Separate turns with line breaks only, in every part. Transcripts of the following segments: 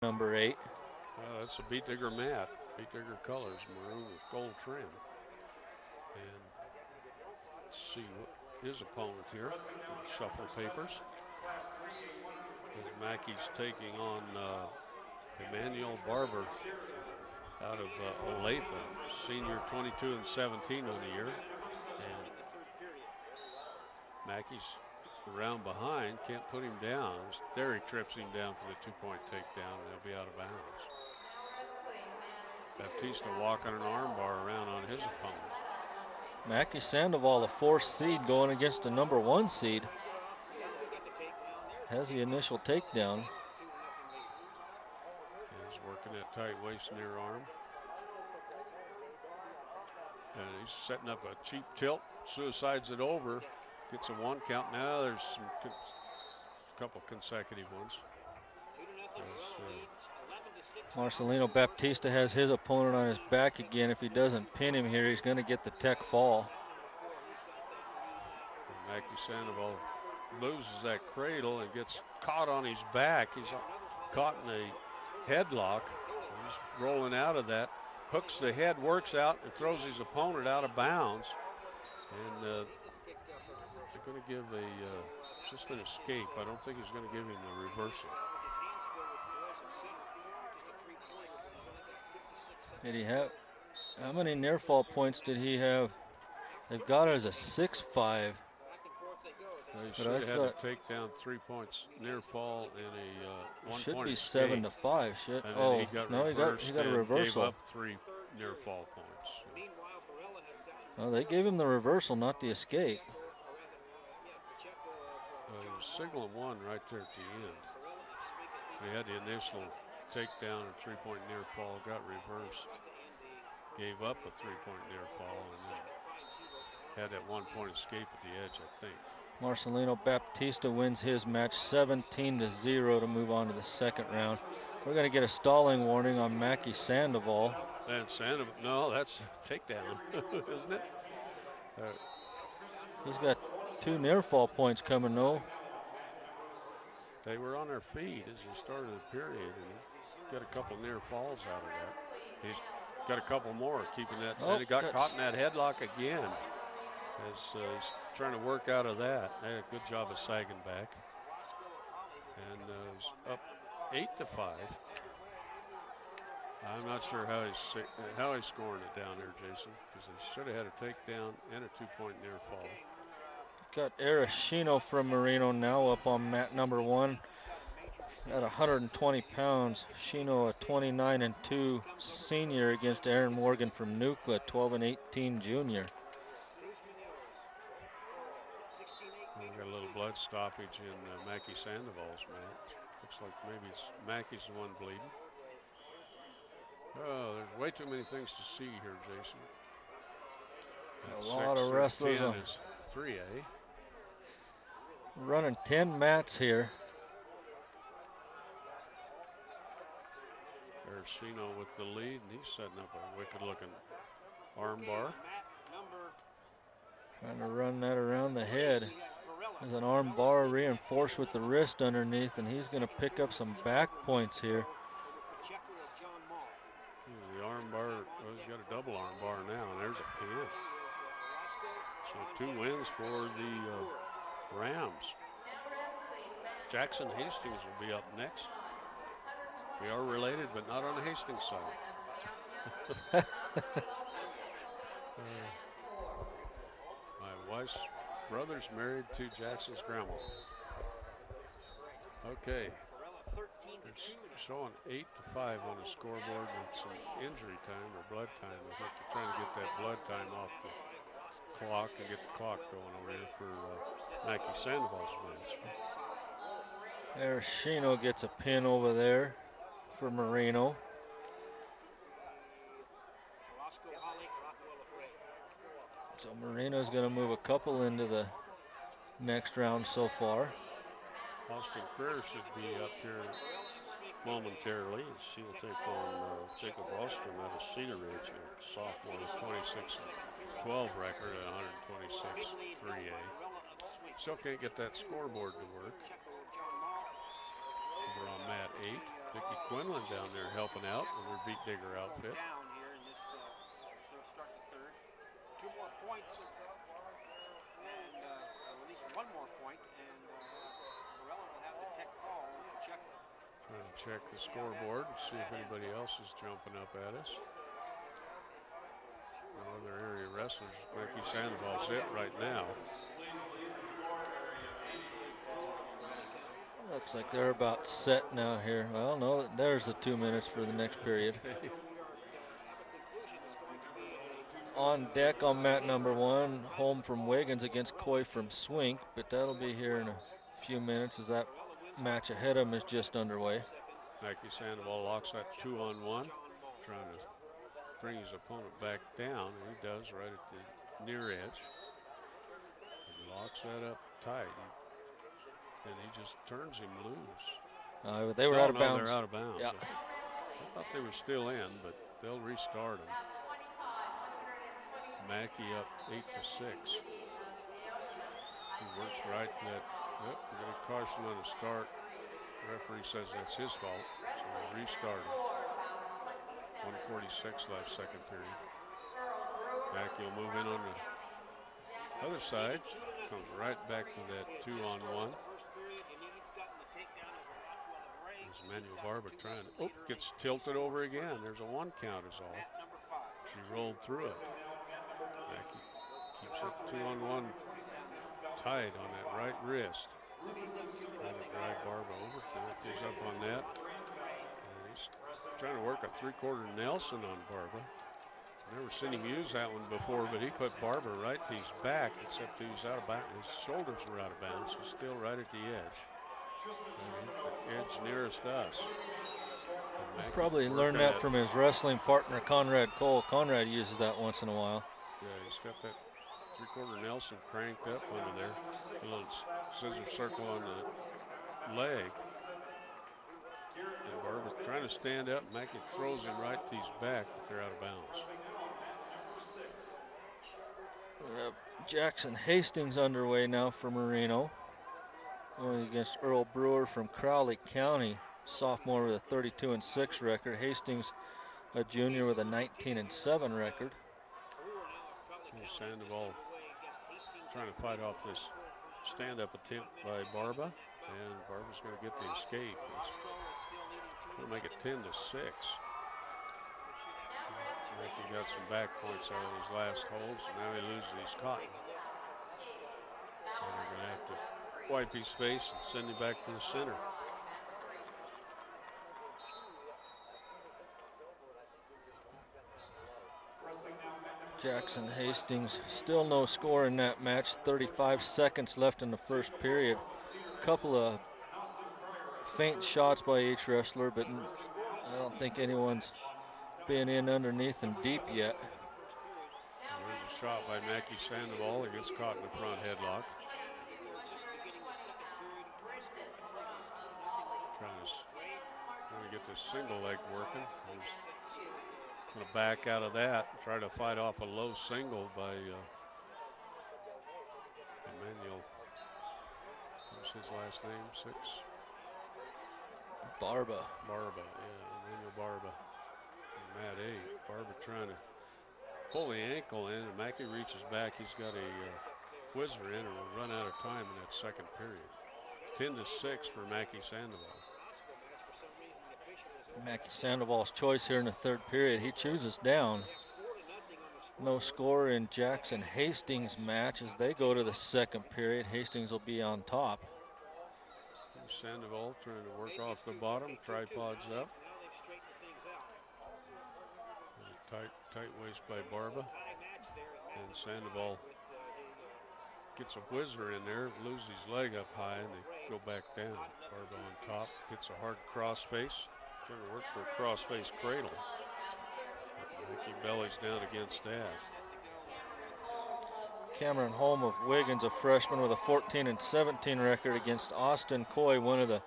number 8.
That's a beat digger mat, beat digger colors, maroon with gold trim. And let's see what his opponent here. Shuffle papers. As Mackey's taking on Emmanuel Barber out of Olathe, senior 22 and 17 on the year. And Mackey's around behind, can't put him down. There he trips him down for the 2-point takedown, and they'll be out of bounds. Baptista walking an armbar around on his opponent.
Mackey Sandoval, the 4th seed, going against the number 1 seed. Has the initial takedown.
He's working that tight waist near arm. And he's setting up a cheap tilt, suicides it over, gets a 1 count. Now there's a couple consecutive ones.
Marcelino Baptista has his opponent on his back again. If he doesn't pin him here, he's going to get the tech fall.
Mackey Sandoval loses that cradle and gets caught on his back. He's caught in a headlock. He's rolling out of that. Hooks the head, works out, and throws his opponent out of bounds. And they're going to give just an escape. I don't think he's going to give him the reversal.
Did he have, how many near fall points did he have? They've got it as a 6-5.
He should have had to take down 3 points near fall in a 1
should
point
be
escape.
7-5. Shit.
And
oh
he got
no, he got a reversal.
Gave up 3 near fall points.
Well, they gave him the reversal, not the escape.
It was signal 1 right there at the end. He had the initial takedown and 3-point near fall, got reversed, gave up a 3-point near fall, and then had that 1-point escape at the edge, I think.
Marcelino Baptista wins his match 17-0 to move on to the second round. We're going to get a stalling warning on Mackey Sandoval.
And Sandoval, no, that's a takedown, isn't it?
He's got 2 near fall points coming, though.
They were on their feet as he started the period, and he got a couple near falls out of that. He's got a couple more, keeping that. And he got caught in that headlock again as he's trying to work out of that. Good job of sagging back. And he's up 8-5. I'm not sure how he's scoring it down there, Jason, because he should have had a takedown and a 2-point near fall.
Got Arashino from Marino now up on mat number 1 at 120 pounds. Shino, a 29-2 senior, against Aaron Morgan from Nucla, 12-18 junior.
We got a little blood stoppage in Mackey Sandoval's match. Looks like maybe Mackey's the one bleeding. Oh, there's way too many things to see here, Jason.
A lot of wrestlers on
3A.
Running 10 mats here.
Arashino with the lead, and he's setting up a wicked-looking armbar.
Trying to run that around the head. There's an arm bar reinforced with the wrist underneath, and he's going to pick up some back points here.
The arm bar, he's got a double arm bar now, and there's a pin. So 2 wins for the Rams. Jackson Hastings will be up next. We are related, but not on the Hastings side. My wife's brother's married to Jackson's grandma. Okay. It's showing 8-5 on the scoreboard with some injury time or blood time. I think they're trying to get that blood time off the clock and get the clock going over here for Mackey Sandoval's match.
Arashino gets a pin over there for Marino. So Marino's going to move a couple into the next round so far.
Austin Creer should be up here momentarily. She'll take on Jacob Ostrom out of Cedar Ridge, a sophomore with 26-12 record at 126 3A. Still can't get that scoreboard to work. We're on mat 8. Vicky Quinlan down there helping out with her beat digger outfit.
Down here in this start to third. 2 more points, and at least 1 more point, and Morella will have the tech call to check.
Trying to check the scoreboard and see if anybody else is jumping up at us. No other area wrestlers. Macky Sandoval's it right now.
Looks like they're about set now here. Well, no, there's the 2 minutes for the next period. On deck on mat number 1, home from Wiggins against Coy from Swink, but that'll be here in a few minutes as that match ahead of him is just underway.
Macky Sandoval locks that 2-on-1, trying to bring his opponent back down, and he does right at the near edge. He locks that up tight, and he just turns him loose.
They were out of bounds.
They're out of bounds.
Yeah.
I thought they were still in, but they'll restart them. Macky up 8-6. He works right to that. Yep, we got a caution on the start. The referee says that's his fault, so we'll restart him. 1:46 left, second period. Macky will move in on the other side. Comes right back to that 2-on-1. There's Manuel Barba trying to, gets tilted over again. There's a 1 count is all. She rolled through it. Macky keeps it 2-on-1 tight on that right wrist. Trying to drive Barba over. He's up on that. And he's trying to work a 3/4 Nelson on Barba. Never seen him use that one before, but he put Barba right to his back, except he was out of bounds. His shoulders were out of bounds. He's still right at the edge. The edge nearest us.
Probably learned that from his wrestling partner, Conrad Cole. Conrad uses that once in a while.
Yeah, he's got that 3/4 Nelson cranked up under there. A little scissor circle on the leg. And Barba's trying to stand up. Macky throws him right to his back, but they're out of bounds.
We have Jackson Hastings underway now for Marino, going against Earl Brewer from Crowley County, sophomore with a 32-6 record. Hastings, a junior with a 19-7 record.
Sandoval trying to fight off this stand-up attempt by Barba, and Barba's going to get the escape. It's going to make it 10-6. Macky got some back points out of his last holds, and now he loses his cotton. And they're going to have to wipe his face and send him back to the center.
Jackson Hastings, still no score in that match. 35 seconds left in the first period. Couple of faint shots by each wrestler, but I don't think anyone's been in underneath and deep yet.
There's a shot by Macky Sandoval. He gets caught in the front headlock. Trying to get this single leg working. He's going to back out of that, try to fight off a low single by Emmanuel. What's his last name? 6?
Barba.
Barba, yeah, Emmanuel Barba. Mat 8. Barba trying to pull the ankle in, and Macky reaches back. He's got a whizzer in, and will run out of time in that second period. 10-6 for Macky Sandoval.
Macky Sandoval's choice here in the third period. He chooses down. No score in Jackson Hastings' match as they go to the second period. Hastings will be on top.
Sandoval trying to work off the bottom, tripods up. Tight waist by Barba. And Sandoval gets a whizzer in there, loses his leg up high, and they go back down. Barba on top, hits a hard crossface. Trying to work for a crossface cradle. Macky bellies down against that.
Cameron Holm of Wiggins, a freshman with a 14-17 record against Austin Coy, one of the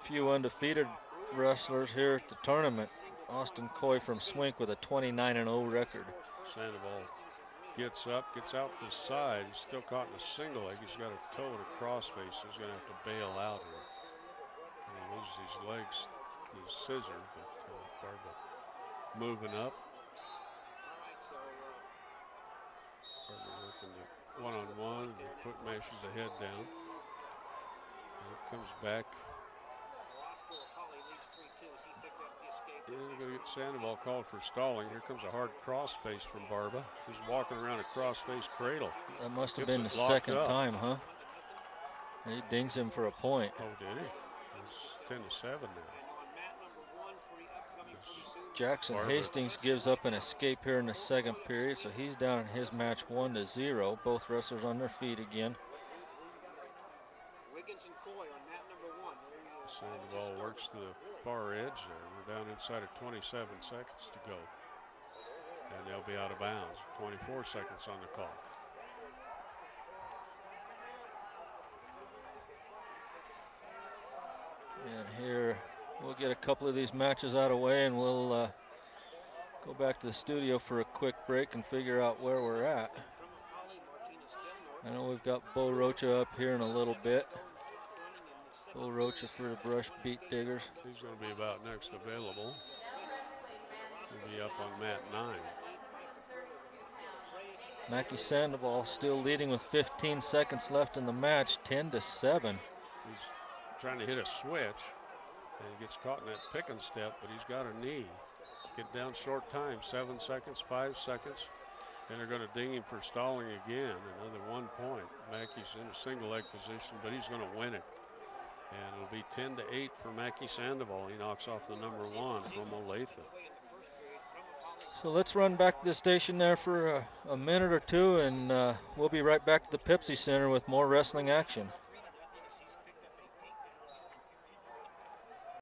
few undefeated wrestlers here at the tournament. Austin Coy from Swink with a 29-0 record.
Sandoval gets up, gets out to the side. He's still caught in a single leg. He's got a toe and a crossface. He's going to have to bail out here. And he loses his legs his scissor, but Barba moving up.
All right, so
Barba working the one-on-one, mashes the head down. And it comes back.
Roscoe of Holly leads 3-2 as he picked up the escape.
And we're going to get Sandoval called for stalling. Here comes a hard cross-face from Barba. He's walking around a cross-face cradle.
That must have
Gets
been
it
the
locked
second
up.
time, huh? He dings him for a point.
Oh, did he? It's 10-7 now.
And on mat number 1 for the upcoming pretty soon.
Jackson
Barba.
Hastings gives up an escape here in the second period, so he's down in his match 1-0. Both wrestlers on their feet again.
Wiggins and Coy on mat number 1.
Sandoval works to the far edge there. We're down inside of 27 seconds to go. And they'll be out of bounds. 24 seconds on the clock.
And here we'll get a couple of these matches out of the way, and we'll go back to the studio for a quick break and figure out where we're at. I know we've got Bo Rocha up here in a little bit. Bo Rocha for the Brush Beat Diggers.
He's going to be about next available. He'll be up on mat 9.
Macky Sandoval still leading with 15 seconds left in the match, 10-7.
He's trying to hit a switch, and he gets caught in that pick and step, but he's got a knee. Get down short time, 7 seconds, 5 seconds. And they're going to ding him for stalling again, another 1 point. Mackey's in a single leg position, but he's going to win it. And it'll be 10-8 for Macky Sandoval. He knocks off the number 1 from Olathe.
So let's run back to the station there for a minute or two, and we'll be right back to the Pepsi Center with more wrestling action.